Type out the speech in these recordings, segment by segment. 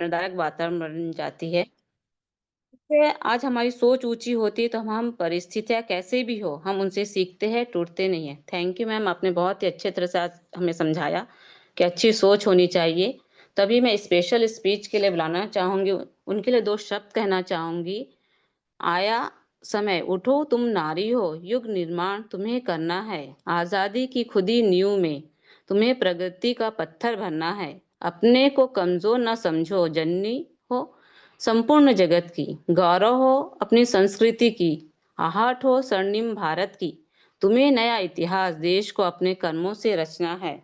प्रेरणादायक वातावरण बन जाती है। इससे आज हमारी सोच ऊँची होती है तो हम परिस्थितियाँ कैसे भी हो, हम उनसे सीखते हैं, टूटते नहीं हैं। थैंक यू मैम, आपने बहुत ही अच्छे तरह से आज हमें समझाया कि अच्छी सोच होनी चाहिए। तभी मैं स्पेशल स्पीच के लिए बुलाना चाहूँगी, उनके लिए 2 शब्द कहना चाहूँगी। आया समय, उठो तुम नारी हो, युग निर्माण तुम्हें करना है। आज़ादी की खुदी नींव में, तुम्हें प्रगति का पत्थर भरना है। अपने को कमज़ोर न समझो, जननी हो संपूर्ण जगत की। गौरव हो अपनी संस्कृति की, आहट हो स्वर्णिम भारत की। तुम्हें नया इतिहास देश को अपने कर्मों से रचना है।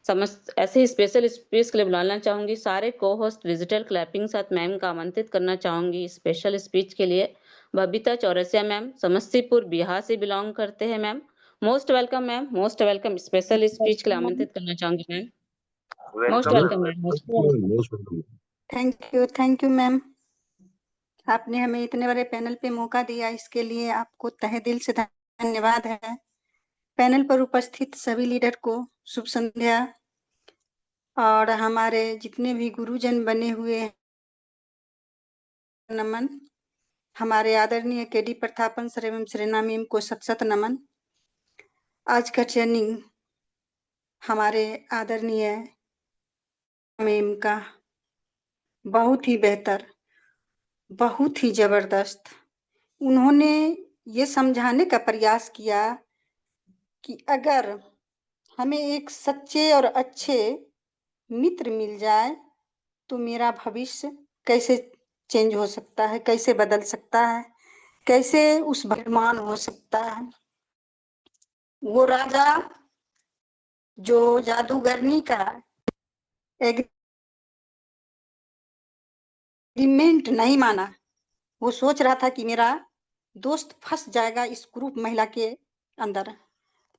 समस्त ऐसे ही स्पेशल स्पीच के लिए बुलाना चाहूंगी सारे को होस्ट डिजिटल क्लैपिंग साथ मैम का आमंत्रित करना चाहूंगी स्पेशल स्पीच के लिए। बबीता चौरसिया मैम समस्तीपुर बिहार से बिलोंग करते हैं ma'am. Most welcome ma'am, most welcome. Special speech के लिए आमंत्रित करना चाहूंगी ma'am. Most welcome welcome ma'am, most welcome. Thank you ma'am. आपने हमें इतने बड़े पैनल पे मौका दिया, इसके लिए आपको तहे दिल से धन्यवाद है। पैनल पर उपस्थित सभी लीडर को शुभ संध्या। और हमारे जितने भी गुरुजन बने हुए हैं नमन। हमारे आदरणीय केडी प्रतापन सर एवं श्रेना मैम को सत सत नमन। आज का ट्रेनिंग हमारे आदरणीय मैम का बहुत ही बेहतर, बहुत ही जबरदस्त। उन्होंने ये समझाने का प्रयास किया कि अगर हमें एक सच्चे और अच्छे मित्र मिल जाए तो मेरा भविष्य कैसे चेंज हो सकता है, कैसे बदल सकता है, कैसे उस निर्माण हो सकता है। वो राजा जो जादूगरनी का एग्रीमेंट नहीं माना, वो सोच रहा था कि मेरा दोस्त फंस जाएगा इस ग्रुप महिला के अंदर,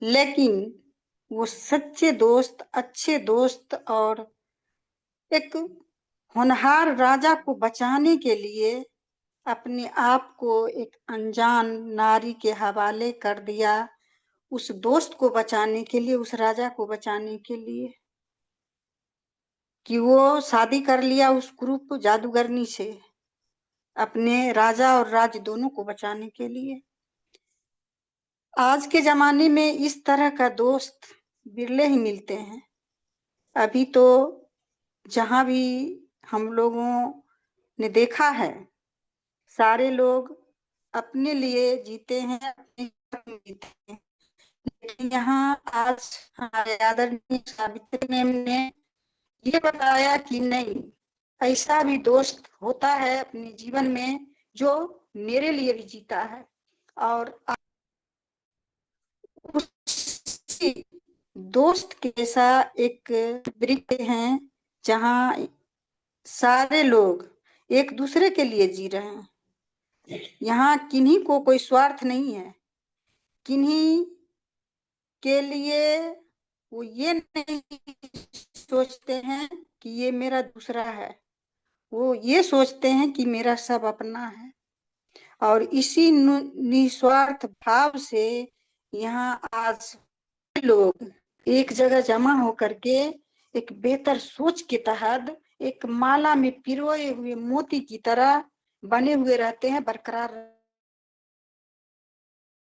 लेकिन वो सच्चे दोस्त, अच्छे दोस्त और एक होनहार राजा को बचाने के लिए अपने आप को एक अनजान नारी के हवाले कर दिया, उस दोस्त को बचाने के लिए, उस राजा को बचाने के लिए, कि वो शादी कर लिया उस ग्रुप जादूगरनी से, अपने राजा और राज्य दोनों को बचाने के लिए। आज के जमाने में इस तरह का दोस्त बिरले ही मिलते हैं। अभी तो जहां भी हम लोगों ने देखा है, सारे लोग अपने लिए जीते हैं, अपने लिए जीते हैं। लेकिन यहाँ आज हमारे आदरणीय सावित्री मैम ने ये बताया कि नहीं, ऐसा भी दोस्त होता है अपने जीवन में जो मेरे लिए भी जीता है। और उसी दोस्त के जैसा एक वृक्ष हैं जहाँ सारे लोग एक दूसरे के लिए जी रहे हैं। यहाँ किन्हीं को कोई स्वार्थ नहीं है, किन्हीं के लिए वो ये नहीं सोचते हैं कि ये मेरा दूसरा है, वो ये सोचते हैं कि मेरा सब अपना है। और इसी निस्वार्थ भाव से यहाँ आज लोग एक जगह जमा होकर के एक बेहतर सोच के तहत एक माला में पिरोए हुए मोती की तरह बने हुए रहते हैं, बरकरार।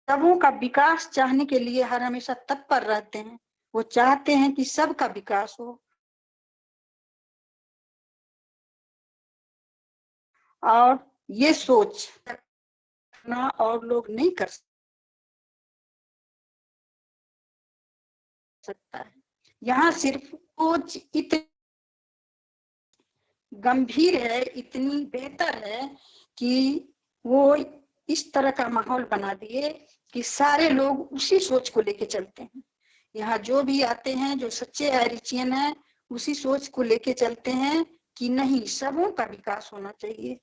सबों का विकास चाहने के लिए हर हमेशा तत्पर रहते हैं। वो चाहते हैं कि सबका विकास हो, और ये सोच ना और लोग नहीं कर सकता है। यहाँ सिर्फ सोच इतनी गंभीर है, इतनी बेहतर है कि वो इस तरह का माहौल बना दिए कि सारे लोग उसी सोच को लेके चलते हैं। यहाँ जो भी आते हैं, जो सच्चे आयरिचियन है, उसी सोच को लेके चलते हैं कि नहीं, सबों का विकास होना चाहिए,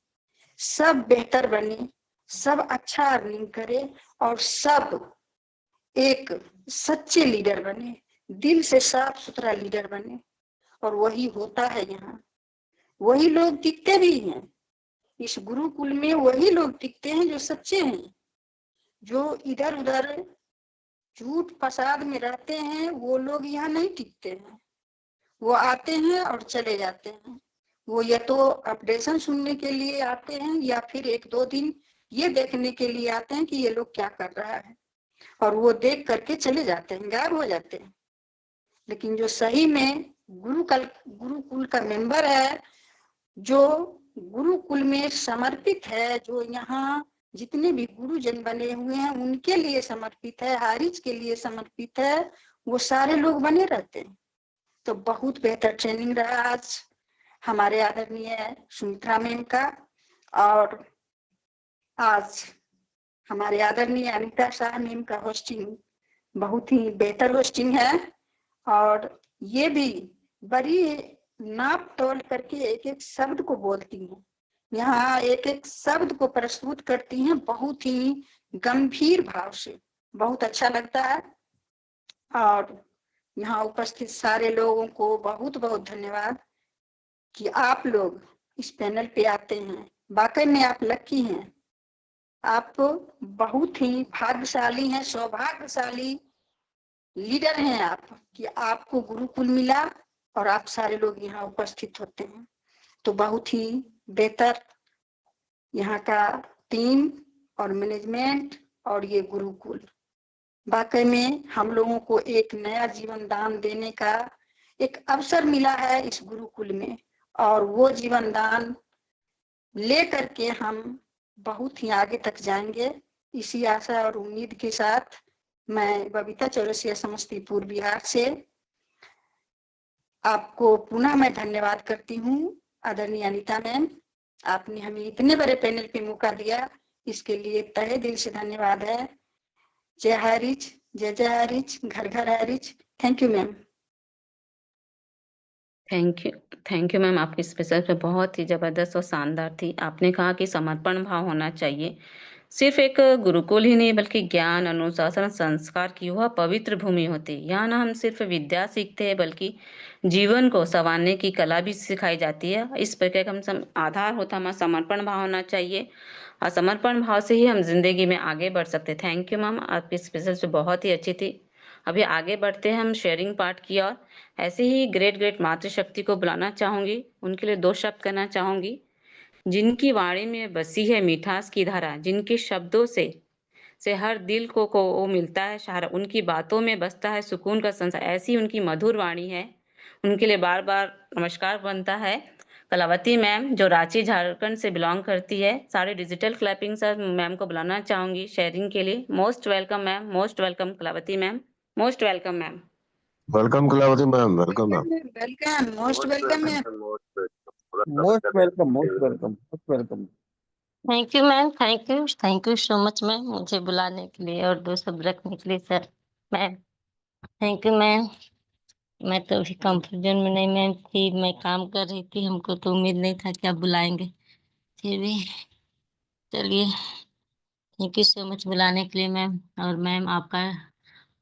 सब बेहतर बने, सब अच्छा अर्निंग करे, और सब एक सच्चे लीडर बने, दिल से साफ सुथरा लीडर बने। और वही होता है यहाँ, वही लोग टिकते भी हैं इस गुरुकुल में, वही लोग टिकते हैं जो सच्चे हैं। जो इधर उधर झूठ फसाद में रहते हैं वो लोग यहाँ नहीं टिकते हैं, वो आते हैं और चले जाते हैं। वो या तो अपडेशन सुनने के लिए आते हैं या फिर 1-2 दिन ये देखने के लिए आते हैं कि ये लोग क्या कर रहा है, और वो देख करके चले जाते हैं, गायब हो जाते हैं। लेकिन जो सही में गुरुकुल का मेंबर है, जो गुरुकुल में समर्पित है, जो यहाँ जितने भी गुरुजन बने हुए हैं उनके लिए समर्पित है, हारिज के लिए समर्पित है, वो सारे लोग बने रहते हैं। तो बहुत बेहतर ट्रेनिंग रहा आज हमारे आदरणीय सुमित्रा मैम का, और आज हमारे आदरणीय अनीता शाह मैम का होस्टिंग बहुत ही बेहतर होस्टिंग है, और ये भी बड़ी नाप तोल करके एक एक शब्द को बोलती हैं, यहाँ एक एक शब्द को प्रस्तुत करती हैं बहुत ही गंभीर भाव से, बहुत अच्छा लगता है। और यहाँ उपस्थित सारे लोगों को बहुत बहुत धन्यवाद कि आप लोग इस पैनल पे आते हैं। वाकई में आप लकी हैं, आप बहुत ही भाग्यशाली हैं, सौभाग्यशाली लीडर हैं आप, कि आपको गुरुकुल मिला और आप सारे लोग यहाँ उपस्थित होते हैं। तो बहुत ही बेहतर यहाँ का टीम और मैनेजमेंट और ये गुरुकुल, वाकई में हम लोगों को एक नया जीवन दान देने का एक अवसर मिला है इस गुरुकुल में, और वो जीवन दान ले करके हम बहुत ही आगे तक जाएंगे। इसी आशा और उम्मीद के साथ मैं बबीता चौरसिया समस्तीपुर बिहार से आपको पुनः मैं धन्यवाद करती हूँ। आदरणीय अनीता मैम, आपने हमें इतने बड़े पैनल पे मौका दिया, इसके लिए तहे दिल से धन्यवाद है। जय हरिज, जय जय हरिज, घर घर Harish. Thank you ma'am. Thank you ma'am, आपकी स्पीच बहुत ही ज़बरदस्त और शानदार थी। आपने कहा कि समर्पण भाव होना चाहिए। सिर्फ एक गुरुकुल ही नहीं बल्कि ज्ञान, अनुशासन, संस्कार की वह पवित्र भूमि होती है। यहाँ ना हम सिर्फ विद्या सीखते हैं बल्कि जीवन को संवारने की कला भी सिखाई जाती है। इस प्रकार का हम आधार होता है हमारा समर्पण भाव होना चाहिए, और समर्पण भाव से ही हम जिंदगी में आगे बढ़ सकते हैं। थैंक यू मैम, आपकी स्पीच बहुत ही अच्छी थी। अभी आगे बढ़ते हैं हम शेयरिंग पार्ट की ओर। ऐसे ही ग्रेट ग्रेट मातृशक्ति को बुलाना चाहूंगी, उनके लिए 2 शब्द कहना चाहूंगी। जिनकी वाणी में बसी है मिठास की धारा, जिनके शब्दों से हर दिल को वो मिलता है सहारा, उनकी बातों में बसता है सुकून का संसार, ऐसी उनकी मधुर वाणी है। उनके लिए बार बार नमस्कार बनता है। कलावती मैम जो रांची झारखंड से बिलोंग करती है, सारे डिजिटल क्लैपिंग से मैम को बुलाना चाहूंगी शेयरिंग के लिए। Most welcome ma'am, most welcome Kalavati ma'am, most welcome ma'am. Welcome Kalavati ma'am, welcome ma'am. Welcome, most welcome ma'am. Most welcome, most welcome, most welcome. Thank you ma'am, thank you so much ma'am, मुझे बुलाने के लिए और 2 शब्द रखने के लिए sir. Ma'am thank you ma'am. मैं तो अभी कंफर्ट जोन में नहीं मैम थी, मैं काम कर रही थी, हमको तो उम्मीद नहीं था कि आप बुलाएंगे। फिर भी चलिए, थैंक यू सो मच बुलाने के लिए मैम। और मैम आपका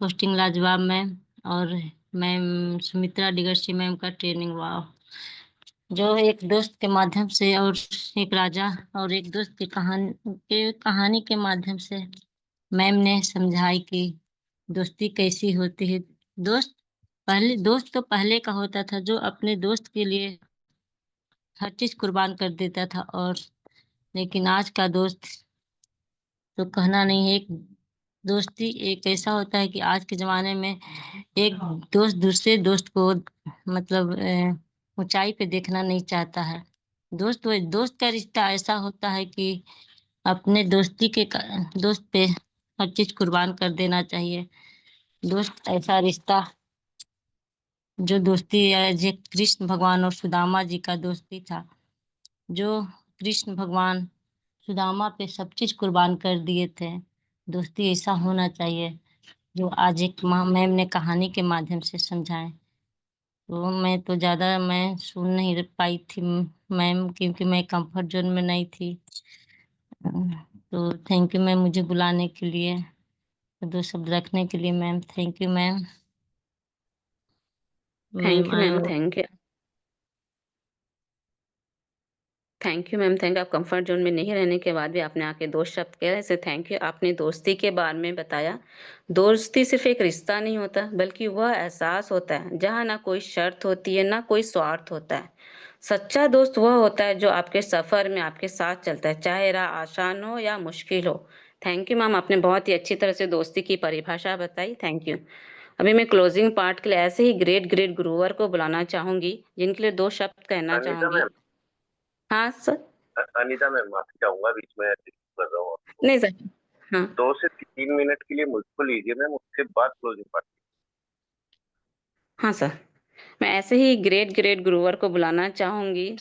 होस्टिंग लाजवाब मैम। और मैम सुमित्रा डिगर्सी मैम का ट्रेनिंग वाह, जो एक दोस्त के माध्यम से और एक राजा और एक दोस्त की कहानी के माध्यम से मैम ने समझाई कि दोस्ती कैसी होती है। दोस्त तो पहले का होता था जो अपने दोस्त के लिए हर चीज कुर्बान कर देता था, और लेकिन आज का दोस्त तो कहना नहीं है। एक दोस्ती एक ऐसा होता है कि आज के जमाने में एक दोस्त दूसरे दोस्त को मतलब ऊंचाई पे देखना नहीं चाहता है। दोस्त का रिश्ता ऐसा होता है कि अपने दोस्त पे हर चीज कुर्बान कर देना चाहिए। दोस्त ऐसा रिश्ता जो दोस्ती जो कृष्ण भगवान और सुदामा जी का दोस्ती था, जो कृष्ण भगवान सुदामा पे सब चीज कुर्बान कर दिए थे। दोस्ती ऐसा होना चाहिए जो आज एक मैम ने कहानी के माध्यम से समझाए। तो मैं तो ज्यादा मैं सुन नहीं पाई थी मैम, क्योंकि मैं कंफर्ट जोन में नहीं थी। तो थैंक यू मैम मुझे बुलाने के लिए, 2 शब्द रखने के लिए ma'am. Thank you ma'am. Thank you ma'am, ma'am thank you. Thank you ma'am, thank you. आप कंफर्ट जोन में नहीं रहने के बाद भी आपने आके 2 शब्द कहे, ऐसे थैंक यू। आपने दोस्ती के बारे में बताया। दोस्ती सिर्फ एक रिश्ता नहीं होता बल्कि वह एहसास होता है जहाँ ना कोई शर्त होती है ना कोई स्वार्थ होता है। सच्चा दोस्त वह होता है जो आपके सफ़र में आपके साथ चलता है, चाहे राह आसान हो या मुश्किल हो। थैंक यू मैम, आपने बहुत ही अच्छी तरह से दोस्ती की परिभाषा बताई, थैंक यू। अभी मैं क्लोजिंग पार्ट के लिए ऐसे ही ग्रेट ग्रेट गुरुवर को बुलाना चाहूँगी, जिनके लिए 2 शब्द कहना अनीता चाहूँगी। मैम, हाँ सर। अनीता मैम माफी चाहूंगा, बीच में डिस्टर्ब कर रहा हूँ आपको। नहीं सर। हाँ। 2 से 3 मिनट के लिए मुझको लीजिए मैम, उसके बाद क्लोजिंग पार्ट। हाँ सर। मैं ऐसे ही ग्रेट ग्रेट गुरुवर को बुलाना चाहूँगी,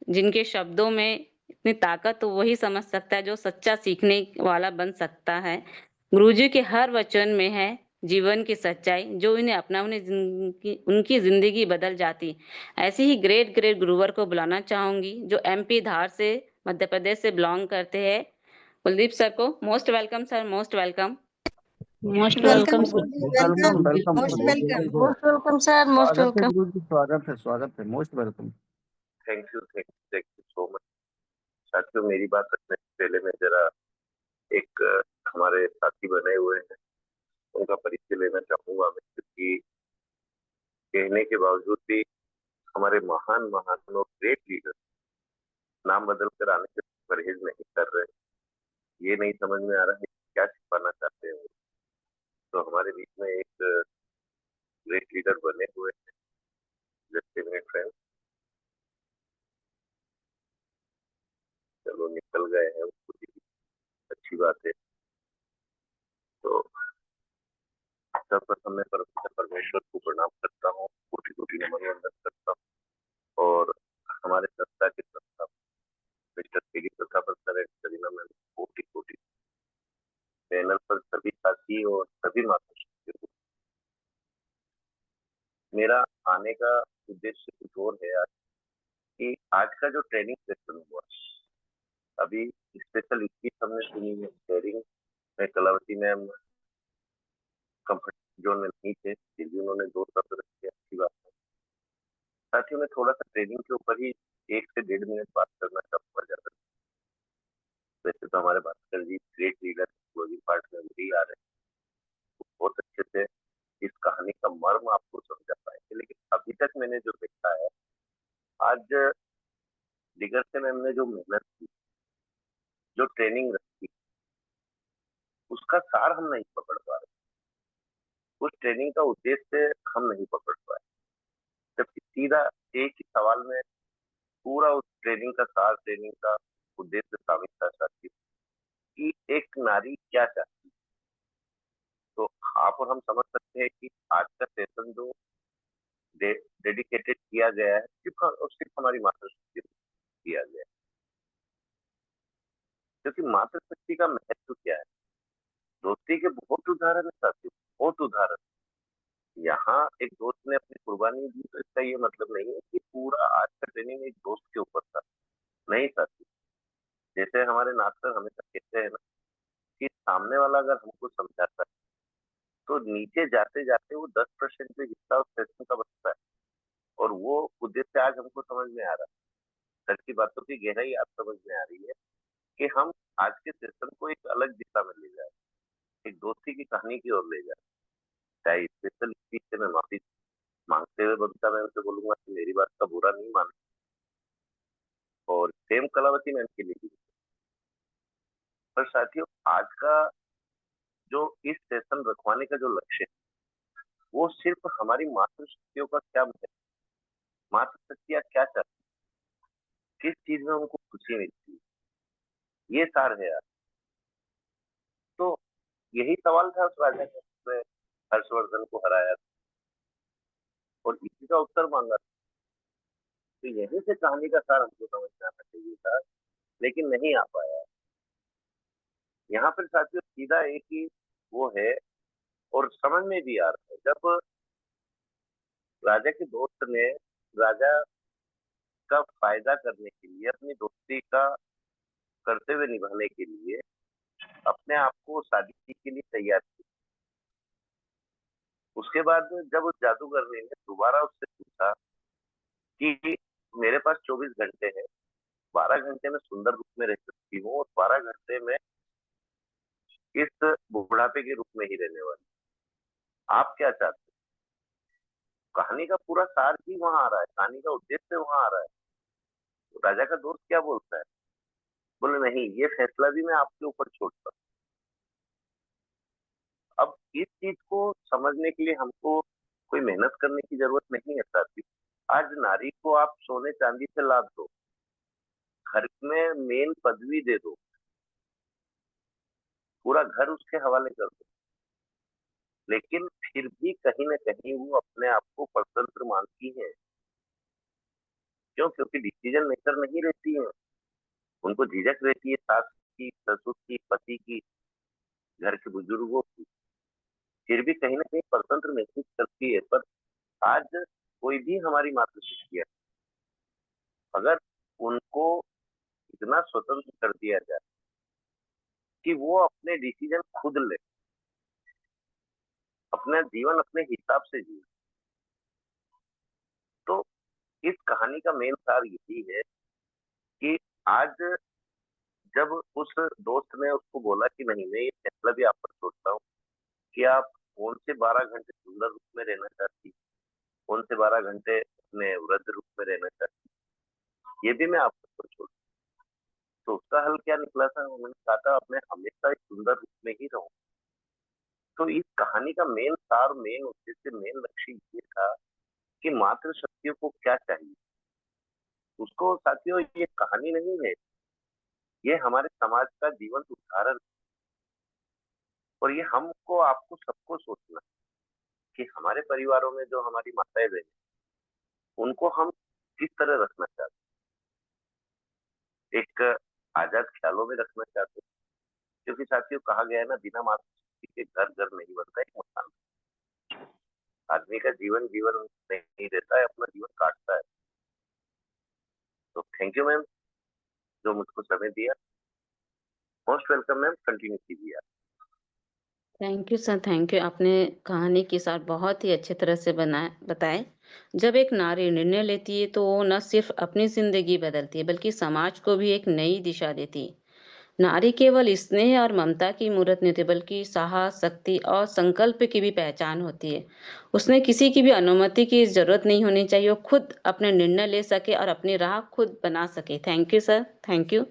जिनके शब्दों में इतनी ताकत तो वही समझ सकता है जो सच्चा सीखने वाला बन सकता है। गुरुजी के हर वचन में है जीवन की सच्चाई, जो इन्हें अपनाने जिंदगी उनकी ज़िंदगी बदल जाती। ऐसे ही ग्रेट ग्रेट गुरुवर को बुलाना चाहूँगी, जो एमपी धार से मध्य प्रदेश से बिलॉन्ग करते हैं। कुलदीप सर को most welcome sir, most welcome. Most welcome welcome गुरु सर। जी, welcome welcome, welcome most welcome. Most welcome sir, most स्वागत है वेलकम। गुरु जी, स्वागत है, most welcome. Thank you so much. साथियों, मेरी बात रखने से पहले मैं जरा एक हमारे साथी बने हुए हैं, उनका परिचय लेना चाहूंगा मैं, क्योंकि कहने के बावजूद भी हमारे महान महान और ग्रेट लीडर नाम बदल कर आने से परहेज नहीं कर रहे। ये नहीं समझ में आ रहा है क्या छिपाना चाहते हैं वो। तो हमारे बीच में एक ग्रेट लीडर बने हुए हैं, जैसे मेरे फ्रेंड, चलो निकल गए हैं, वो भी अच्छी बात है। तो सर्वप्रथम मैं परमेश्वर को प्रणाम करता हूँ, कोटि कोटि नमन वंदन करता हूँ। और हमारे संस्था के संस्था mister PD Pratap sir and Sarina ma'am, कोटि कोटि पैनल पर सभी साथी और सभी माताओं को मेरा आने का उद्देश्य कुछ और है। आज कि आज का जो ट्रेनिंग सेशन हुआ, अभी स्पेशल इसकी हमने सुनी है शेयरिंग में, कलावती मैम कंफर्ट जोन में नहीं थे, फिर भी उन्होंने 2 शब्द रखे, अच्छी बात है। साथियों, मैं थोड़ा सा ट्रेनिंग के ऊपर ही 1 से 1.5 मिनट बात करना चाहूंगा ज्यादा। वैसे तो हमारे भास्कर जी ग्रेट लीडर क्लोजिंग पार्ट में वही आ रहे हैं, बहुत अच्छे से इस कहानी का मर्म आपको समझा पाएंगे। लेकिन अभी तक मैंने जो देखा है, आज दिगर से मैम ने जो मेहनत की, जो ट्रेनिंग रखी, उसका सार हम नहीं पकड़ पा रहे, उस ट्रेनिंग का उद्देश्य हम नहीं पकड़ पाए। जबकि सीधा एक ही सवाल में पूरा उस ट्रेनिंग का सार, ट्रेनिंग का उद्देश्य शामिल था साथी, कि एक नारी क्या चाहती है। तो आप और हम समझ सकते हैं कि आज का सेशन जो डेडिकेटेड किया गया है, सिर्फ हमारी मातृशक्ति को किया गया है। क्योंकि मातृशक्ति का महत्व क्या है, दोस्ती के बहुत उदाहरण है साथियों, बहुत उदाहरण। यहाँ एक दोस्त ने अपनी कुर्बानी दी, तो इसका ये मतलब नहीं है कि पूरा आज का ट्रेनिंग एक दोस्त के ऊपर था। नहीं साथी, जैसे हमारे नाथ हमेशा कहते हैं ना, कि सामने वाला अगर हमको समझाता है, तो नीचे जाते जाते वो 10% भी हिस्सा उस सेशन का बचता है। और वो उद्देश्य आज हमको समझ में आ रहा है, सर की बातों की गहराई आज समझ में आ रही है, कि हम आज के सेशन को एक अलग दिशा में ले जाए, एक दोस्ती की कहानी की ओर ले जाए। चाहे स्पेशल स्पीच से मैं माफी मांगते हुए बनता मैं उनसे बोलूंगा कि मेरी बात का बुरा नहीं माने, और सेम कलावती मैम के लिए भी। पर साथियों, आज का जो इस सेशन रखवाने का जो लक्ष्य है, वो सिर्फ हमारी मातृशक्तियों का क्या मतलब, मातृशक्तियां क्या चाहती, किस चीज में उनको खुशी मिलती है, ये सार है यार। तो यही सवाल था उस राजा ने उसने हर्षवर्धन को हराया था, और इसी का उत्तर मांगा था। तो यहीं से कहानी का सार हमको समझ में आना चाहिए था, लेकिन नहीं आ पाया। यहाँ पर साथियों सीधा एक ही वो है, और समझ में भी आ रहा है, जब राजा के दोस्त ने राजा का फायदा करने के लिए, अपनी दोस्ती का कर्तव्य निभाने के लिए अपने आप को शादी के लिए तैयार किया। उसके बाद जब उस जादूगर ने दोबारा उससे पूछा कि मेरे पास 24 घंटे हैं, 12 घंटे में सुंदर रूप में रह सकती हूँ और 12 घंटे में इस बुढ़ापे के रूप में ही रहने वाली, आप क्या चाहते हैं। कहानी का पूरा सार ही वहां आ रहा है, कहानी का उद्देश्य वहां आ रहा है। तो राजा का दोस्त क्या बोलता है, बोले नहीं, ये फैसला भी मैं आपके ऊपर छोड़ता हूँ। अब इस चीज को समझने के लिए हमको कोई मेहनत करने की जरूरत नहीं है साथी। आज नारी को आप सोने चांदी से लाद दो, घर में मेन पदवी दे दो, पूरा घर उसके हवाले कर दो, लेकिन फिर भी कहीं ना कहीं वो अपने आप को परतंत्र मानती है। क्यों? क्योंकि डिसीजन मेकर नहीं रहती है, उनको झिझक रहती है सास की, ससुर की, पति की, घर के बुजुर्गों की। फिर भी कहीं ना कहीं परतंत्र महसूस करती है। पर आज कोई भी हमारी मातृशक्ति है, अगर उनको इतना स्वतंत्र कर दिया जाए कि वो अपने डिसीजन खुद ले, अपना जीवन अपने हिसाब से जिए, तो इस कहानी का मेन सार यही है कि आज जब उस दोस्त ने उसको बोला कि नहीं, मैं ये फैसला भी आप पर सोचता हूँ कि आप कौन से 12 घंटे सुंदर रूप में रहना चाहती, कौन से 12 घंटे अपने वृद्ध रूप में रहना चाहती, ये भी मैं आप पर छोड़। तो उसका हल क्या निकला था? उन्होंने कहा था अब मैं हमेशा इस सुंदर रूप में ही रहूं। तो इस कहानी का मेन सार, मेन उद्देश्य, मेन लक्ष्य ये था कि मातृशक्तियों को क्या चाहिए उसको। साथियों, ये कहानी नहीं है, ये हमारे समाज का जीवंत उदाहरण। और ये हमको, आपको, सबको सोचना कि हमारे परिवारों में जो हमारी माताएं बहनें, उनको हम किस तरह रखना चाहते हैं, एक आजाद ख्यालों में रखना चाहते हैं। क्योंकि साथियों, कहा गया है ना, बिना मातृशक्ति के घर घर नहीं बनता, एक मकान। आदमी का जीवन जीवन नहीं रहता है, अपना जीवन काटता है। तो थैंक यू मैम, जो मुझको समय दिया। मोस्ट वेलकम मैम, कंटिन्यू कीजिए आप। Thank you sir, thank you. आपने कहानी के साथ बहुत ही अच्छे तरह से बताए। जब एक नारी निर्णय लेती है तो वो न सिर्फ अपनी जिंदगी बदलती है बल्कि समाज को भी एक नई दिशा देती है। नारी केवल स्नेह और ममता की मूर्त नहीं होती बल्कि साहस, शक्ति और संकल्प की भी पहचान होती है। उसने किसी की भी अनुमति की जरूरत नहीं होनी चाहिए, वो खुद अपने निर्णय ले सके और अपनी राह खुद बना सके। Thank you sir, thank you.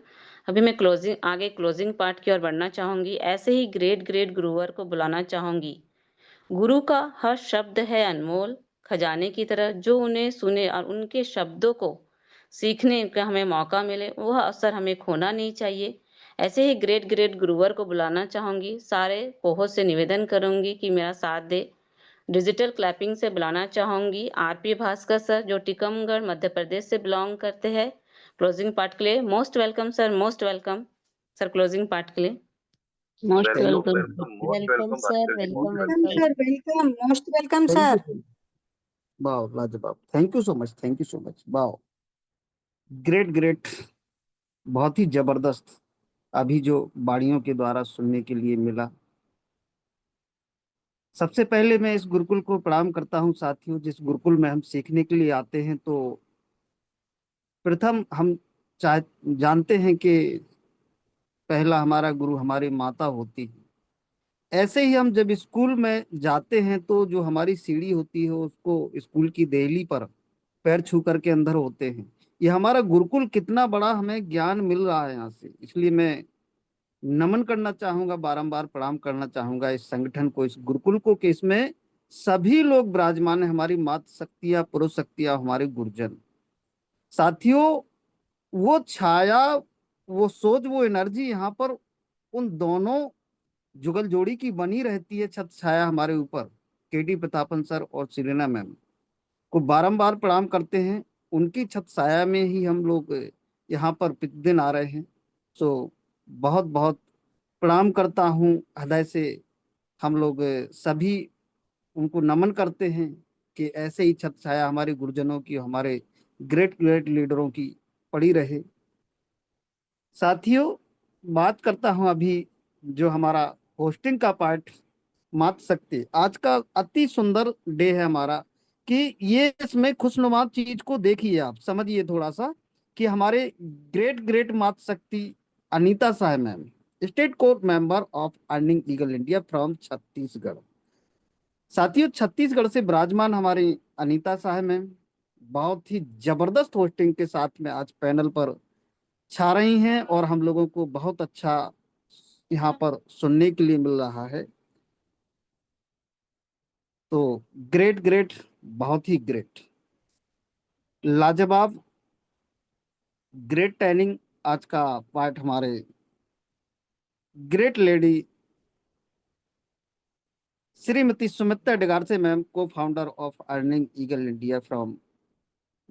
अभी मैं क्लोजिंग पार्ट की ओर बढ़ना चाहूंगी। ऐसे ही ग्रेट ग्रेट गुरुवर को बुलाना चाहूंगी। गुरु का हर शब्द है अनमोल खजाने की तरह, जो उन्हें सुने और उनके शब्दों को सीखने का हमें मौका मिले, वह अवसर हमें खोना नहीं चाहिए। ऐसे ही ग्रेट ग्रेट गुरुवर को बुलाना चाहूंगी। सारे कोहों से निवेदन करूंगी कि मेरा साथ दे। डिजिटल क्लैपिंग से बुलाना चाहूंगी आरपी भास्कर सर, जो टीकमगढ़ मध्य प्रदेश से बिलोंग करते हैं, क्लोजिंग पार्ट के लिए। Most welcome sir, most welcome sir, closing part के लिए। Most welcome welcome. Welcome, most welcome welcome sir, Bhaskar ji, most welcome welcome welcome. Welcome. Sir, welcome, most welcome thank sir. You. वाह, लाजवाब, thank you so much, thank you so much. वाह, great great, बहुत ही जबरदस्त। अभी जो बाणियों के द्वारा सुनने के लिए मिला, सबसे पहले मैं इस गुरुकुल को प्रणाम करता हूँ साथियों। जिस गुरुकुल में हम सीखने के लिए आते हैं, तो प्रथम हम चाह जानते हैं कि पहला हमारा गुरु हमारी माता होती है। ऐसे ही हम जब स्कूल में जाते हैं तो जो हमारी सीढ़ी होती है, उसको स्कूल की देहली पर पैर छू करके अंदर होते हैं। ये हमारा गुरुकुल कितना बड़ा हमें ज्ञान मिल रहा है यहाँ से। इसलिए मैं नमन करना चाहूंगा, बारंबार प्रणाम करना चाहूंगा इस संगठन को, इस गुरुकुल को, कि इसमें सभी लोग विराजमान है, हमारी मातृ शक्तियां, पुरुष शक्तियां, हमारे गुरुजन साथियों। वो छाया, वो सोच, वो एनर्जी यहाँ पर उन दोनों जुगल जोड़ी की बनी रहती है, छत छाया हमारे ऊपर। केटी प्रतापन सर और सिलेना मैम को बारंबार प्रणाम करते हैं। उनकी छत छाया में ही हम लोग यहाँ पर प्रतिदिन आ रहे हैं। सो बहुत बहुत प्रणाम करता हूँ हृदय से। हम लोग सभी उनको नमन करते हैं कि ऐसे ही छत छाया हमारे गुरुजनों की, हमारे ग्रेट ग्रेट लीडरों की पड़ी रहे। साथियों, बात करता हूं अभी जो हमारा होस्टिंग का पार्ट, मात शक्ति। आज का अति सुंदर डे है हमारा, कि ये इसमें खुशनुमा चीज को देखिए, आप समझिए थोड़ा सा, कि हमारे ग्रेट ग्रेट मात शक्ति अनीता साहब ma'am, state court member of earning eagle India from Chhattisgarh. साथियों, छत्तीसगढ़ से विराजमान हमारे अनीता साहब मैम, बहुत ही जबरदस्त होस्टिंग के साथ में आज पैनल पर छा रही हैं और हम लोगों को बहुत अच्छा यहाँ पर सुनने के लिए मिल रहा है। तो ग्रेट ग्रेट, बहुत ही ग्रेट, लाजवाब, ग्रेट ट्रेनिंग। आज का पार्ट हमारे great lady Shrimati Sumitra Digarse ma'am, को founder of earning eagle India from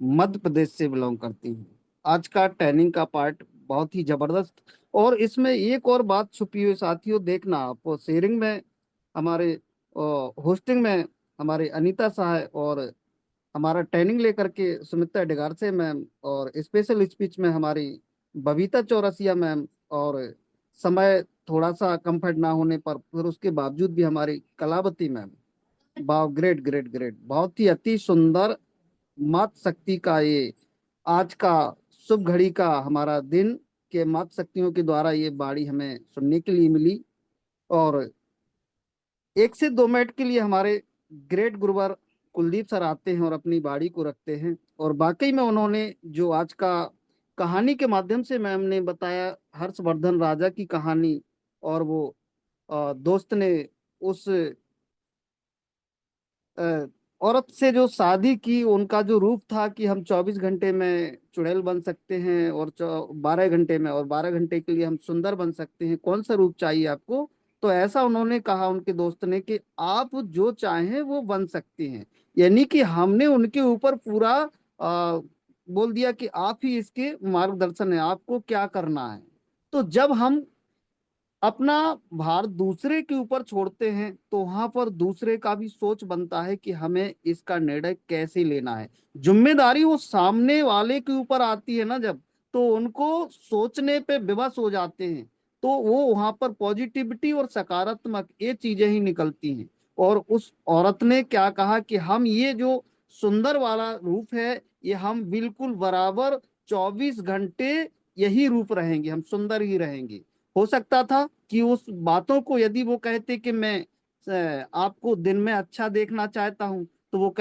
Madhya Pradesh से बिलोंग करती हैं। आज का ट्रेनिंग का पार्ट बहुत ही जबरदस्त, और इसमें एक और बात छुपी हुई साथियों, देखना आप शेयरिंग में हमारे होस्टिंग में हमारे अनीता साहब, और हमारा ट्रेनिंग लेकर के सुमित्रा डिगारसे मैम, और स्पेशल स्पीच में हमारी बबीता चौरसिया मैम, और समय थोड़ा सा कंफर्ट ना होने पर फिर उसके बावजूद भी हमारी कलावती मैम। वाह, ग्रेट ग्रेट ग्रेट, बहुत ही अति सुंदर। मात शक्ति का ये आज का शुभ घड़ी का हमारा दिन के मात शक्तियों के द्वारा ये बाणी हमें सुनने के लिए मिली, और 1 से 2 मिनट के लिए हमारे ग्रेट गुरुवर कुलदीप सर आते हैं और अपनी बाड़ी को रखते हैं। और वाकई में उन्होंने जो आज का कहानी के माध्यम से मैम ने बताया, हर्षवर्धन राजा की कहानी, और वो दोस्त ने उस अ, औरत से जो शादी की, उनका जो रूप था कि हम 24 घंटे में चुड़ैल बन सकते हैं, और 12 घंटे में, और 12 घंटे के लिए हम सुंदर बन सकते हैं, कौन सा रूप चाहिए आपको। तो ऐसा उन्होंने कहा उनके दोस्त ने कि आप जो चाहें वो बन सकती हैं। यानी कि हमने उनके ऊपर पूरा बोल दिया कि आप ही इसके मार्गदर्शन है, आपको क्या करना है। तो जब हम अपना भार दूसरे के ऊपर छोड़ते हैं तो वहां पर दूसरे का भी सोच बनता है कि हमें इसका निर्णय कैसे लेना है। जिम्मेदारी वो सामने वाले के ऊपर आती है ना जब, तो उनको सोचने पे विवश हो जाते हैं। तो वो वहां पर पॉजिटिविटी और सकारात्मक ये चीजें ही निकलती हैं। और उस औरत ने क्या कहा कि हम ये जो सुंदर वाला रूप है, ये हम बिल्कुल बराबर 24 घंटे यही रूप रहेंगे, हम सुंदर ही रहेंगे। हो सकता था कि उस बातों को यदि वो कहते कि मैं आपको दिन में अच्छा देखना चाहता हूं, तो वो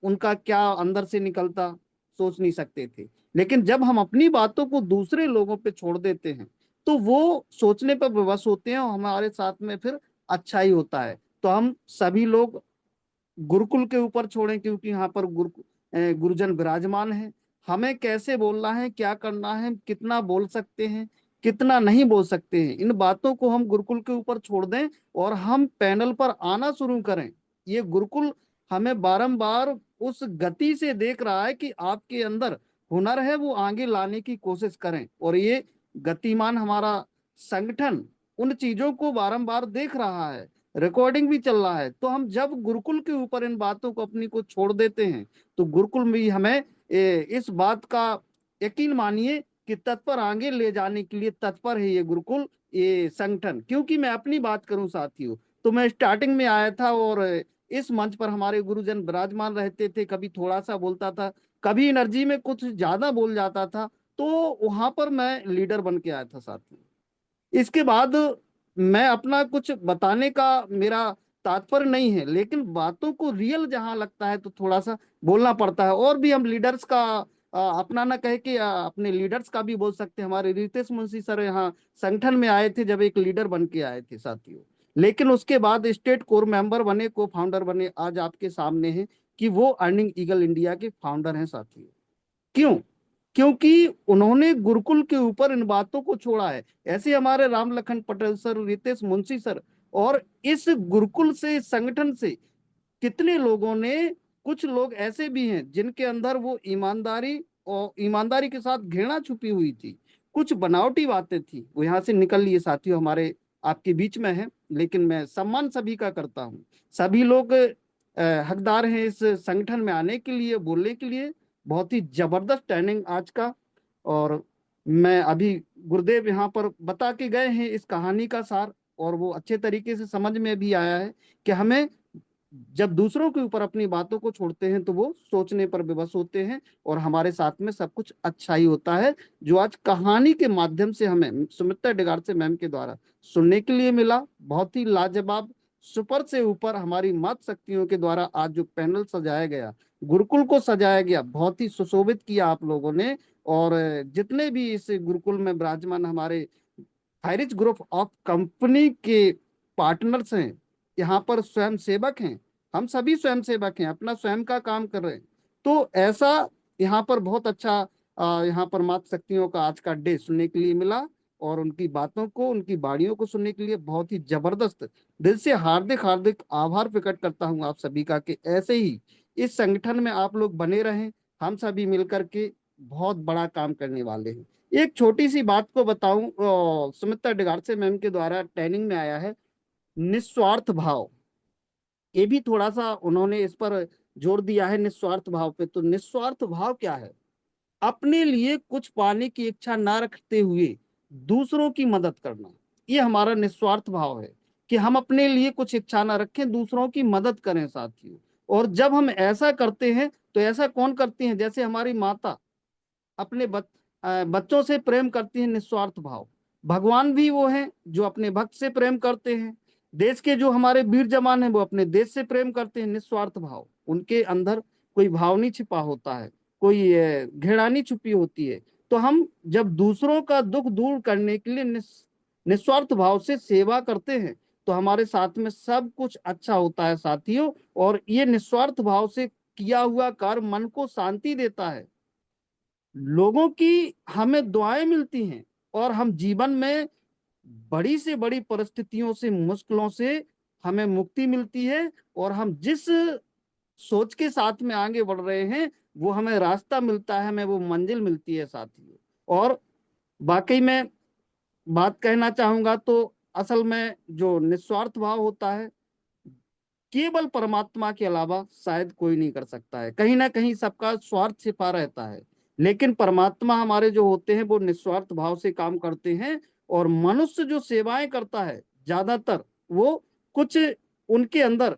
उनका क्या अंदर से निकलता, सोच नहीं सकते थे। लेकिन जब हम अपनी बातों को दूसरे लोगों पे छोड़ देते हैं तो वो सोचने पर विवश होते हैं, और हमारे साथ में फिर अच्छा ही होता है। तो हम सभी लोग गुरुकुल के ऊपर छोड़ें, क्योंकि यहाँ पर गुरुजन विराजमान है। हमें कैसे बोलना है, क्या करना है, कितना बोल सकते हैं, कितना नहीं बोल सकते हैं, इन बातों को हम गुरुकुल के ऊपर छोड़ दें और हम पैनल पर आना शुरू करें। ये गुरुकुल हमें बारंबार उस गति से देख रहा है कि आपके अंदर हुनर है, वो आगे लाने की कोशिश करें। और ये गतिमान हमारा संगठन उन चीजों को बारंबार देख रहा है, रिकॉर्डिंग भी चल रहा है। तो हम जब गुरुकुल के ऊपर इन बातों को अपनी को छोड़ देते हैं तो गुरुकुल भी हमें इस बात का यकीन मानिए कि तत्पर आगे ले जाने के लिए तत्पर है ये गुरुकुल, ये संगठन। क्योंकि मैं अपनी बात करूं साथियों, तो मैं स्टार्टिंग में आया था और इस मंच पर हमारे गुरुजन विराजमान रहते थे। कभी थोड़ा सा बोलता था, कभी एनर्जी में कुछ ज्यादा बोल जाता था, तो वहां पर मैं लीडर बन के आया था साथियों। इसके बाद मैं अपना कुछ बताने का मेरा तात्पर्य नहीं है, लेकिन बातों को रियल जहां लगता है तो थोड़ा सा बोलना पड़ता है। और भी हम लीडर्स का अपना ना कहे कि अपने लीडर्स का भी बोल सकते हैं। हमारे रितेश मुंशी सर यहाँ संगठन में आए थे जब एक लीडर बन के आए थे साथियों, लेकिन उसके बाद स्टेट कोर मेंबर बने, को फाउंडर बने, आज आपके सामने हैं कि वो अर्निंग ईगल इंडिया के फाउंडर हैं साथियों। क्यों? क्योंकि उन्होंने गुरुकुल के ऊपर इन बातों को छोड़ा है। ऐसे हमारे राम लखन पटेल सर, रितेश मुंशी सर, और इस गुरुकुल से, इस संगठन से कितने लोगों ने, कुछ लोग ऐसे भी हैं जिनके अंदर वो ईमानदारी और ईमानदारी के साथ घृणा छुपी हुई थी, कुछ बनावटी बातें थी, वो यहाँ से निकल लिए साथियों, हमारे आपके बीच में है। लेकिन मैं सम्मान सभी का करता हूँ। सभी लोग हकदार हैं इस संगठन में आने के लिए, बोलने के लिए। बहुत ही जबरदस्त ट्रेनिंग आज का। और मैं अभी गुरुदेव यहाँ पर बता के गए हैं इस कहानी का सार, और वो अच्छे तरीके से समझ में भी आया है कि हमें जब दूसरों के ऊपर अपनी बातों को छोड़ते हैं तो वो सोचने पर विवश होते हैं, और हमारे साथ में सब कुछ अच्छा ही होता है। जो आज कहानी के माध्यम से हमें सुमित्रा डिगारसे मैम के द्वारा सुनने के लिए मिला, बहुत ही लाजवाब, सुपर से ऊपर हमारी मात शक्तियों के द्वारा आज जो पैनल सजाया गया, गुरुकुल को सजाया गया, बहुत ही सुशोभित किया आप लोगों ने। और जितने भी इस गुरुकुल में विराजमान हमारे हाईरिच ग्रुप ऑफ कंपनी के पार्टनर्स हैं, यहाँ पर स्वयं सेवक हैं, हम सभी स्वयं सेवक हैं, अपना स्वयं का काम कर रहे हैं। तो ऐसा यहाँ पर बहुत अच्छा यहाँ पर मातृ शक्तियों का आज का डे सुनने के लिए मिला, और उनकी बातों को, उनकी वाणियों को सुनने के लिए बहुत ही जबरदस्त दिल से हार्दिक हार्दिक आभार प्रकट करता हूँ आप सभी का, कि ऐसे ही इस संगठन में आप लोग बने रहें। हम सभी मिलकर के बहुत बड़ा काम करने वाले हैं। एक छोटी सी बात को बताऊं, सुमित्रा डिगारसे मैम के द्वारा ट्रेनिंग में आया है निस्वार्थ भाव, ये भी थोड़ा सा उन्होंने इस पर जोर दिया है, निस्वार्थ भाव पे। तो निस्वार्थ भाव क्या है? अपने लिए कुछ पाने की इच्छा ना रखते हुए दूसरों की मदद करना, ये हमारा निस्वार्थ भाव है, कि हम अपने लिए कुछ इच्छा ना रखें, दूसरों की मदद करें साथियों। और जब हम ऐसा करते हैं, तो ऐसा कौन करती हैं? जैसे हमारी माता अपने बच्चों से प्रेम करती हैं, निस्वार्थ भाव। भगवान भी वो हैं जो अपने भक्त से प्रेम करते हैं। देश के जो हमारे वीर जवान हैं, वो अपने देश से प्रेम करते हैं, निस्वार्थ भाव। उनके अंदर कोई भाव नहीं छिपा होता है, कोई घृणा नहीं छुपी होती है। तो हम जब दूसरों का दुख दूर करने के लिए निस्वार्थ भाव से सेवा करते हैं, तो हमारे साथ में सब कुछ अच्छा होता है साथियों। और ये निस्वार्थ भाव से किया हुआ कार्य मन को शांति देता है, लोगों की हमें दुआएं मिलती हैं, और हम जीवन में बड़ी से बड़ी परिस्थितियों से, मुश्किलों से हमें मुक्ति मिलती है। और हम जिस सोच के साथ में आगे बढ़ रहे हैं, वो हमें रास्ता मिलता है, हमें वो मंजिल मिलती है साथियों। और वाकई में बात कहना चाहूंगा, तो असल में जो निस्वार्थ भाव होता है, केवल परमात्मा के अलावा शायद कोई नहीं कर सकता है। कहीं ना कहीं सबका स्वार्थ छिपा रहता है, लेकिन परमात्मा हमारे जो होते हैं, वो निस्वार्थ भाव से काम करते हैं। और मनुष्य जो सेवाएं करता है, ज्यादातर वो कुछ उनके अंदर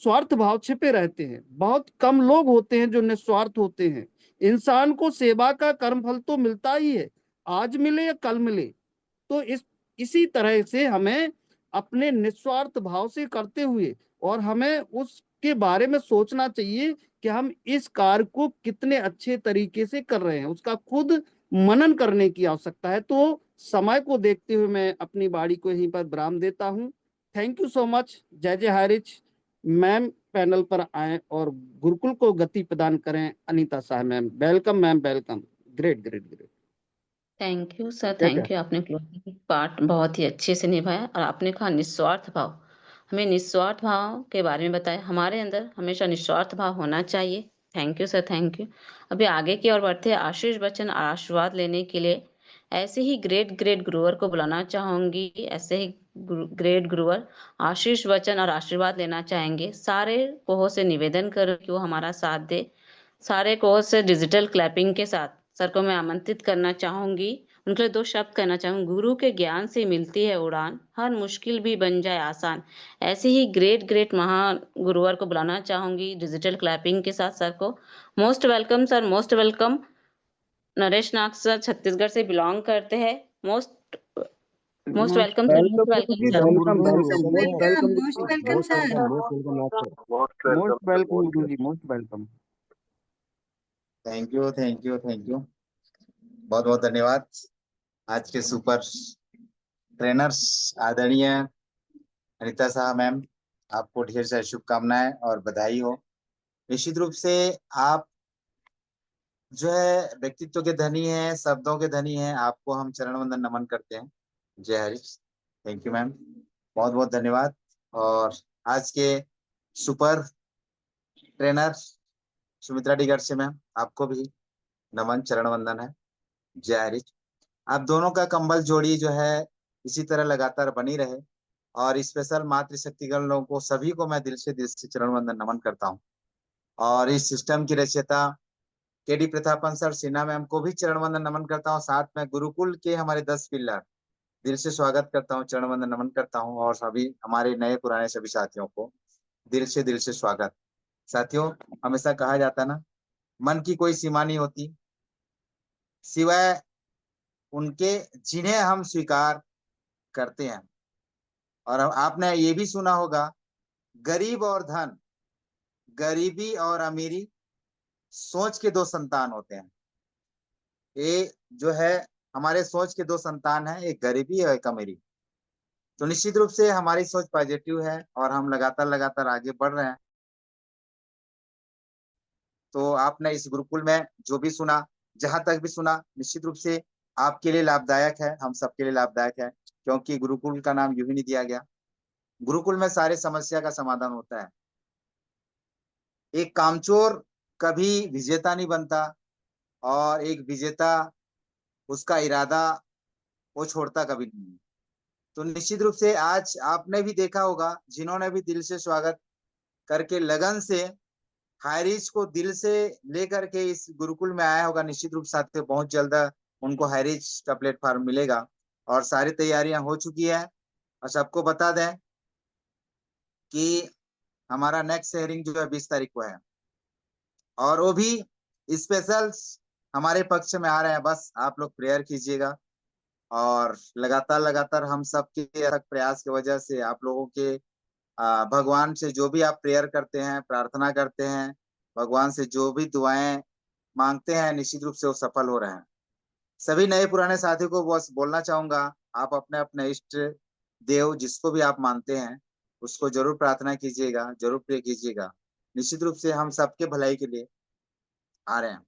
स्वार्थ भाव छिपे रहते हैं। बहुत कम लोग होते हैं जो निस्वार्थ होते हैं। इंसान को सेवा का कर्म फल तो मिलता ही है, आज मिले या कल मिले। तो इसी तरह से हमें अपने निस्वार्थ भाव से करते हुए, और हमें उसके बारे में सोचना चाहिए कि हम इस कार्य को कितने अच्छे तरीके से कर रहे हैं, उसका खुद मनन करने की आवश्यकता है। तो समय को देखते हुए मैं अपनी बाड़ी को यहीं पर विराम देता हूं। Thank you so much. जय जय हरिच मैम पैनल पर आए और गुरुकुल को गति प्रदान करें। Anita Shah ma'am, welcome ma'am, welcome. Great great great. Thank you sir, जय जय। Thank you. आपने क्लोजिंग पार्ट बहुत ही अच्छे से निभाया, और आपने कहा निस्वार्थ भाव। हमें निस्वार्थ भाव के बारे में बताया, हमारे अंदर हमेशा निस्वार्थ भाव होना चाहिए। Thank you sir, thank you. अभी आगे की ओर बढ़ते हैं, आशीष बच्चन आशीर्वाद लेने के लिए। ऐसे ही ग्रेट ग्रेट गुरुवर को बुलाना चाहूंगी, ऐसे ही ग्रेट गुरुवर आशीष बच्चन और आशीर्वाद लेना चाहेंगे। सारे कोहो से निवेदन करो कि वो हमारा साथ दे। सारे कोहो से डिजिटल क्लैपिंग के साथ सर को मैं आमंत्रित करना चाहूंगी। उनके लिए दो शब्द कहना चाहूंगी। गुरु के ज्ञान से मिलती है उड़ान, हर मुश्किल भी बन जाए आसान। ऐसे ही ग्रेट ग्रेट महान गुरुवर को बुलाना चाहूंगी डिजिटल क्लैपिंग के साथ सर को। Most welcome sir, most welcome. Naresh Nag sir Chhattisgarh से बिलोंग करते हैं। Most most welcome sir, most welcome गुरु वेलकम जी, sir. Welcome welcome, most welcome गुरु मोस्ट जी, welcome most sir. Welcome, most welcome most sir, welcome most गुरु welcome. जी, most welcome. Thank you thank you thank you, बहुत बहुत धन्यवाद। आज के सुपर ट्रेनर्स आदरणीय अनिता साहब मैम, आपको ढेर सारी शुभकामनाएं और बधाई हो। निश्चित रूप से आप जो है व्यक्तित्व के धनी हैं, शब्दों के धनी हैं, आपको हम चरण वंदन नमन करते हैं। जय हरीश, थैंक यू मैम, बहुत बहुत धन्यवाद। और आज के सुपर ट्रेनर सुमित्रा डिगर से मैम, आपको भी नमन, चरण वंदन है। जय हरीश, आप दोनों का कंबल जोड़ी जो है इसी तरह लगातार बनी रहे। और स्पेशल मातृशक्तिगण लोगों को सभी को मैं दिल से चरण वंदन नमन करता हूँ। और इस सिस्टम की रचयिता KD Prathapan sir Sinha ma'am को भी चरण वंदन नमन करता हूँ। साथ में गुरुकुल के हमारे 10 पिल्लर दिल से स्वागत करता हूँ, चरण वंदन नमन करता हूँ। और सभी हमारे नए पुराने सभी साथियों को दिल से स्वागत। साथियों, हमेशा कहा जाता ना, मन की कोई सीमा नहीं होती सिवाय उनके जिन्हें हम स्वीकार करते हैं। और आपने ये भी सुना होगा, गरीब और धन, गरीबी और अमीरी सोच के दो संतान होते हैं। ये जो है हमारे सोच के दो संतान हैं, एक गरीबी और एक अमीरी। तो निश्चित रूप से हमारी सोच पॉजिटिव है और हम लगातार लगातार आगे बढ़ रहे हैं। तो आपने इस गुरुकुल में जो भी सुना, जहां तक भी सुना, निश्चित रूप से आपके लिए लाभदायक है, हम सबके लिए लाभदायक है, क्योंकि गुरुकुल का नाम यूं ही नहीं दिया गया। गुरुकुल में सारे समस्या का समाधान होता है। एक कामचोर कभी विजेता नहीं बनता और एक विजेता उसका इरादा वो छोड़ता कभी नहीं। तो निश्चित रूप से आज आपने भी देखा होगा, जिन्होंने भी दिल से स्वागत करके लगन से हाईरीच को दिल से लेकर के इस गुरुकुल में आया होगा, निश्चित रूप से बहुत जल्द उनको हाईरीच का प्लेटफॉर्म मिलेगा। और सारी तैयारियां हो चुकी है। और सबको बता दें कि हमारा नेक्स्ट हेयरिंग जो है 20 तारीख को है, और वो भी स्पेशल हमारे पक्ष में आ रहे हैं। बस आप लोग प्रेयर कीजिएगा और लगातार लगातार हम सबके अथक प्रयास की वजह से आप लोगों के भगवान से जो भी आप प्रेयर करते हैं, प्रार्थना करते हैं, भगवान से जो भी दुआएं मांगते हैं, निश्चित रूप से वो सफल हो रहे हैं। सभी नए पुराने साथियों को बस बोलना चाहूंगा, आप अपने अपने इष्ट देव जिसको भी आप मानते हैं उसको जरूर प्रार्थना कीजिएगा, जरूर प्रे कीजिएगा। निश्चित रूप से हम सबके भलाई के लिए आ रहे हैं।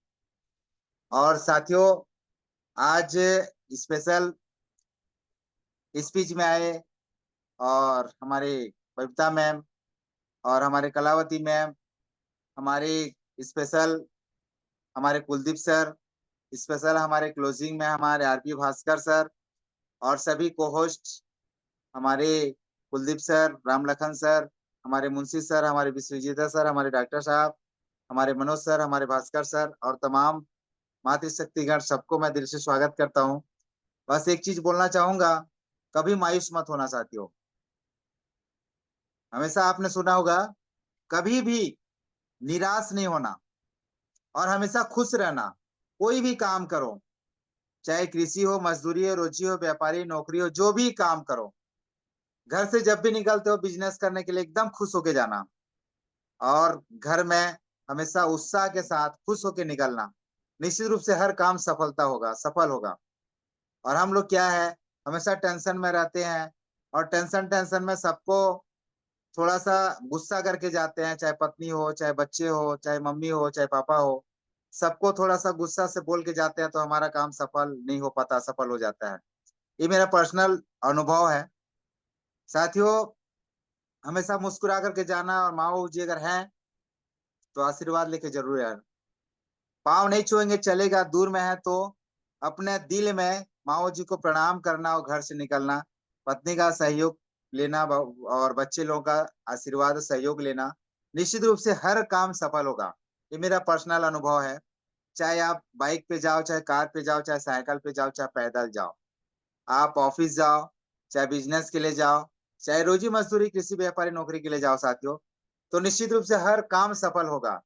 और साथियों, आज स्पेशल स्पीच में आए और हमारे बबीता मैम और हमारे कलावती मैम, हमारे स्पेशल हमारे कुलदीप सर, स्पेशल हमारे क्लोजिंग में हमारे आरपी भास्कर सर, और सभी को होस्ट हमारे कुलदीप सर, रामलखन सर, हमारे मुंशी सर, हमारे विश्वजीता सर, हमारे डॉक्टर साहब, हमारे मनोज सर, हमारे भास्कर सर और तमाम मातृशक्तिगण, सबको मैं दिल से स्वागत करता हूँ। बस एक चीज बोलना चाहूंगा, कभी मायूस मत होना साथियों। हमेशा आपने सुना होगा, कभी भी निराश नहीं होना और हमेशा खुश रहना। कोई भी काम करो, चाहे कृषि हो, मजदूरी हो, रोजी हो, व्यापारी, नौकरी हो, जो भी काम करो, घर से जब भी निकलते हो बिजनेस करने के लिए एकदम खुश होके जाना और घर में हमेशा उत्साह के साथ खुश होके निकलना। निश्चित रूप से हर काम सफलता होगा, सफल होगा। और हम लोग क्या है, हमेशा टेंशन में रहते हैं और टेंशन टेंशन में सबको थोड़ा सा गुस्सा करके जाते हैं, चाहे पत्नी हो, चाहे बच्चे हो, चाहे मम्मी हो, चाहे पापा हो, सबको थोड़ा सा गुस्सा से बोल के जाते हैं, तो हमारा काम सफल नहीं हो पाता, सफल हो जाता है। ये मेरा पर्सनल अनुभव है साथियों। हमेशा मुस्कुरा करके जाना, और माँ बाबू जी अगर हैं तो आशीर्वाद लेके जरूर आना। पाँव नहीं छुएंगे चलेगा, दूर में है तो अपने दिल में माँ जी को प्रणाम करना और घर से निकलना, पत्नी का सहयोग लेना और बच्चे लोगों का आशीर्वाद सहयोग लेना। निश्चित रूप से हर काम सफल होगा। ये मेरा पर्सनल अनुभव है। चाहे आप बाइक पे जाओ, चाहे कार पे जाओ, चाहे साइकिल पे जाओ, चाहे पैदल जाओ, आप ऑफिस जाओ, चाहे बिजनेस के लिए जाओ, चाहे रोजी मजदूरी, कृषि, व्यापारी, नौकरी के लिए जाओ साथियों, तो निश्चित रूप से हर काम सफल होगा।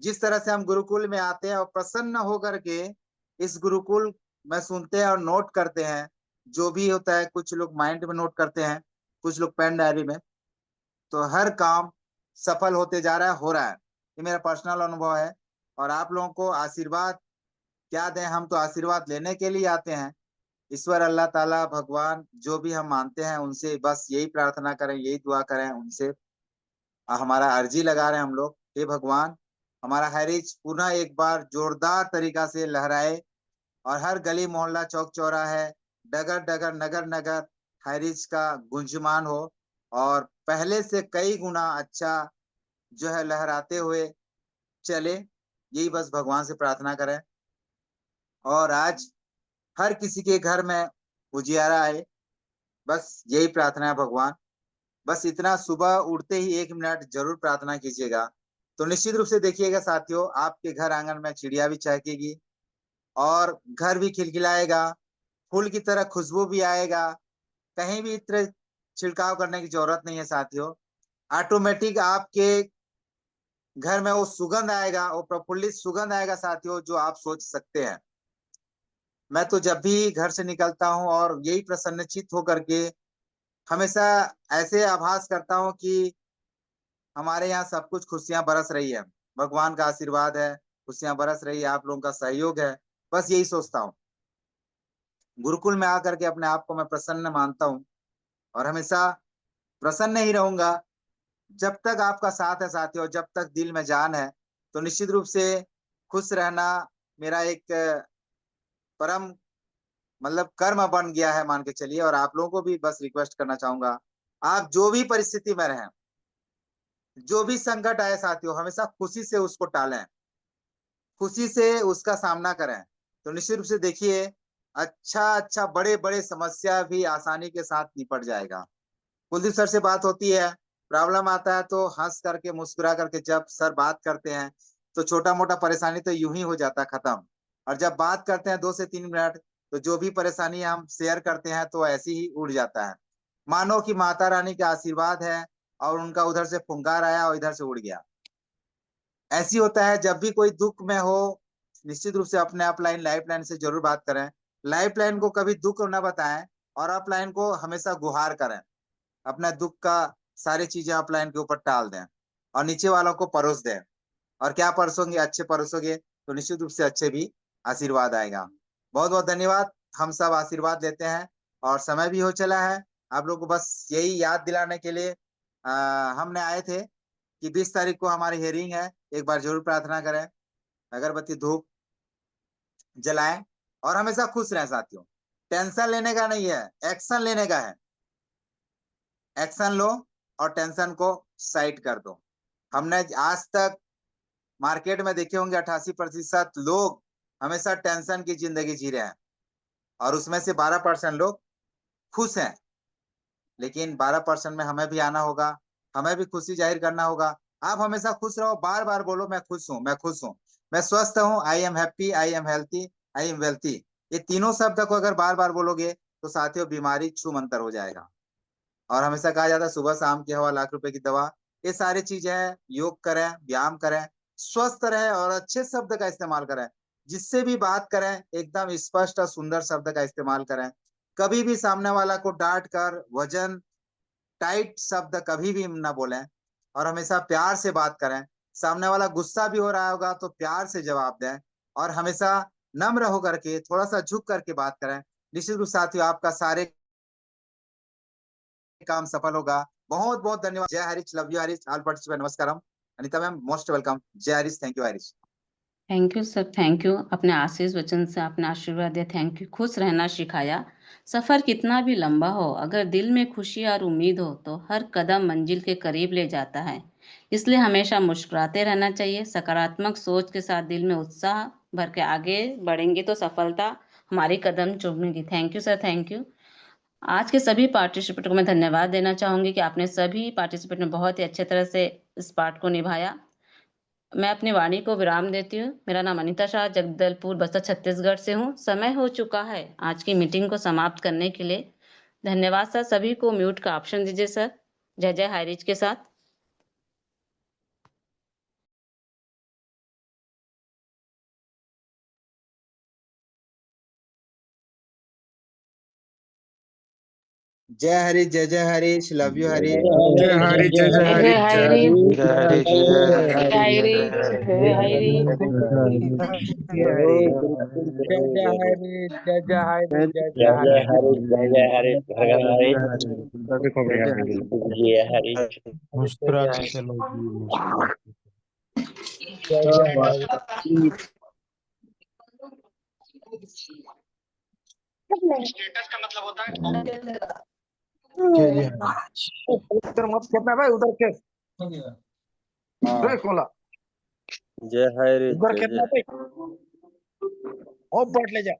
जिस तरह से हम गुरुकुल में आते हैं और प्रसन्न होकर के इस गुरुकुल में सुनते हैं और नोट करते हैं, जो भी होता है, कुछ लोग माइंड में नोट करते हैं, कुछ लोग पेन डायरी में, तो हर काम सफल होते जा रहा है, हो रहा है। ये मेरा पर्सनल अनुभव है। और आप लोगों को आशीर्वाद क्या दें, हम तो आशीर्वाद लेने के लिए आते हैं। ईश्वर अल्लाह ताला भगवान जो भी हम मानते हैं उनसे बस यही प्रार्थना करें, यही दुआ करें उनसे, हमारा अर्जी लगा रहे हैं हम लोग, हे भगवान हमारा हैरिज पुनः एक बार जोरदार तरीका से लहराए और हर गली मोहल्ला चौक चौराहे डगर डगर नगर नगर हैरिज का गुंजमान हो और पहले से कई गुना अच्छा जो है लहराते हुए चले। यही बस भगवान से प्रार्थना करें। और आज हर किसी के घर में उजियारा आए, बस यही प्रार्थना है भगवान। बस इतना, सुबह उठते ही 1 मिनट जरूर प्रार्थना कीजिएगा। तो निश्चित रूप से देखिएगा साथियों, आपके घर आंगन में चिड़िया भी चहकेगी और घर भी खिलखिलाएगा, फूल की तरह खुशबू भी आएगा। कहीं भी इत्र छिड़काव करने की जरूरत नहीं है साथियों, ऑटोमेटिक आपके घर में वो सुगंध आएगा, वो प्रफुल्लित सुगंध आएगा साथियों, जो आप सोच सकते हैं। मैं तो जब भी घर से निकलता हूँ और यही प्रसन्नचित होकर के हमेशा ऐसे आभास करता हूँ कि हमारे यहाँ सब कुछ खुशियां बरस रही है, भगवान का आशीर्वाद है, खुशियां बरस रही है, आप लोगों का सहयोग है। बस यही सोचता हूँ, गुरुकुल में आकर के अपने आप को मैं प्रसन्न मानता हूँ और हमेशा प्रसन्न ही रहूंगा जब तक आपका साथ है साथियों, जब तक दिल में जान है। तो निश्चित रूप से खुश रहना मेरा एक परम मतलब कर्म बन गया है मान के चलिए। और आप लोगों को भी बस रिक्वेस्ट करना चाहूंगा, आप जो भी परिस्थिति में रहें, जो भी संकट आए साथियों, हमेशा खुशी से उसको टालें, खुशी से उसका सामना करें। तो निश्चित रूप से देखिए, अच्छा बड़े बड़े समस्या भी आसानी के साथ निपट जाएगा। कुलदीप सर से बात होती है, प्रॉब्लम आता है तो हंस करके मुस्कुरा करके जब सर बात करते हैं तो छोटा मोटा परेशानी तो यूं ही हो जाता है खत्म। और जब बात करते हैं 2 से 3 मिनट, तो जो भी परेशानी हम शेयर करते हैं तो ऐसी ही उड़ जाता है, मानो कि माता रानी का आशीर्वाद है और उनका उधर से फुंकार आया और इधर से उड़ गया। ऐसी होता है जब भी कोई दुख में हो, निश्चित रूप से अपने अपलाइन लाइफ लाइन से जरूर बात करें। लाइफ लाइन को कभी दुख न बताएं और अपलाइन को हमेशा गुहार करें, अपना दुख का सारी चीजें अपलाइन के ऊपर टाल दें और नीचे वालों को परोस दें। और क्या परोसोगे, अच्छे परोसोगे तो निश्चित रूप से अच्छे भी आशीर्वाद आएगा। बहुत बहुत धन्यवाद, हम सब आशीर्वाद लेते हैं और समय भी हो चला है। आप लोग को बस यही याद दिलाने के लिए हमने आए थे कि 20 तारीख को हमारी हियरिंग है, एक बार जरूर प्रार्थना करें, अगरबत्ती धूप जलाएं और हमेशा खुश रहें साथियों। टेंशन लेने का नहीं है, एक्शन लेने का है। एक्शन लो और टेंशन को साइड कर दो। हमने आज तक मार्केट में देखे होंगे 88% लोग हमेशा टेंशन की जिंदगी जी रहे हैं और उसमें से 12% लोग खुश हैं। लेकिन 12% में हमें भी आना होगा, हमें भी खुशी जाहिर करना होगा। आप हमेशा खुश रहो, बार बार बोलो मैं खुश हूँ, मैं खुश हूँ, मैं स्वस्थ हूँ, I am happy, I am healthy, I am wealthy. ये तीनों शब्द को अगर बार बार बोलोगे तो साथियों बीमारी छू मंतर हो जाएगा। और हमेशा कहा जाता है सुबह शाम की हवा लाख रुपए की दवा। ये सारी चीजें, योग करें, व्यायाम करें, स्वस्थ रहें और अच्छे शब्द का इस्तेमाल करें। जिससे भी बात करें एकदम स्पष्ट और सुंदर शब्द का इस्तेमाल करें। कभी भी सामने वाला को डांट कर वजन टाइट शब्द कभी भी ना बोलें और हमेशा प्यार से बात करें। सामने वाला गुस्सा भी हो रहा होगा तो प्यार से जवाब दें और हमेशा नम्र होकर के थोड़ा सा झुक करके बात करें। निश्चित रूप से साथियों आपका सारे काम सफल होगा। बहुत बहुत धन्यवाद। जय Harish, love you Harish, all participant नमस्कारम। Anita ma'am most welcome. जय Harish, thank you Harish. Thank you sir, thank you. अपने आशीष वचन से आपने आशीर्वाद दिया, थैंक यू। खुश रहना सिखाया। सफ़र कितना भी लंबा हो, अगर दिल में खुशी और उम्मीद हो तो हर कदम मंजिल के करीब ले जाता है। इसलिए हमेशा मुस्कुराते रहना चाहिए। सकारात्मक सोच के साथ दिल में उत्साह भर के आगे बढ़ेंगे तो सफलता हमारी कदम चूमेगी। Thank you sir, thank you. आज के सभी पार्टिसिपेंट को मैं धन्यवाद देना चाहूँगी कि आपने सभी पार्टिसिपेंट ने बहुत ही अच्छे तरह से इस पार्ट को निभाया। मैं अपनी वाणी को विराम देती हूँ। मेरा नाम अनीता शाह, जगदलपुर, बस्तर, छत्तीसगढ़ से हूँ। समय हो चुका है आज की मीटिंग को समाप्त करने के लिए। धन्यवाद सर। सभी को म्यूट का ऑप्शन दीजिए सर। जय जय हाईरिच के साथ। जय हरीश, जय जय हरीश, लव यू हरीश। जय हरी, जय जय हरी, जय हरी, जय हरी, जय जय हरी, हरी, जय हरी। जय जय हरी, जय जय हरी, जय जय जय जय हरी। हरी, जय जय हरी, घर घर हरी, जय हरी। मुस्कुरा के चलो जी, मुस्कुरा के। जय जय हरी। स्टेटस का मतलब होता है जय जय हरी। उधर मत खेपना भाई, उधर खेप। रे कोला, जय हरी, उधर जय खेपना जय भाई। ओ बट ले जा।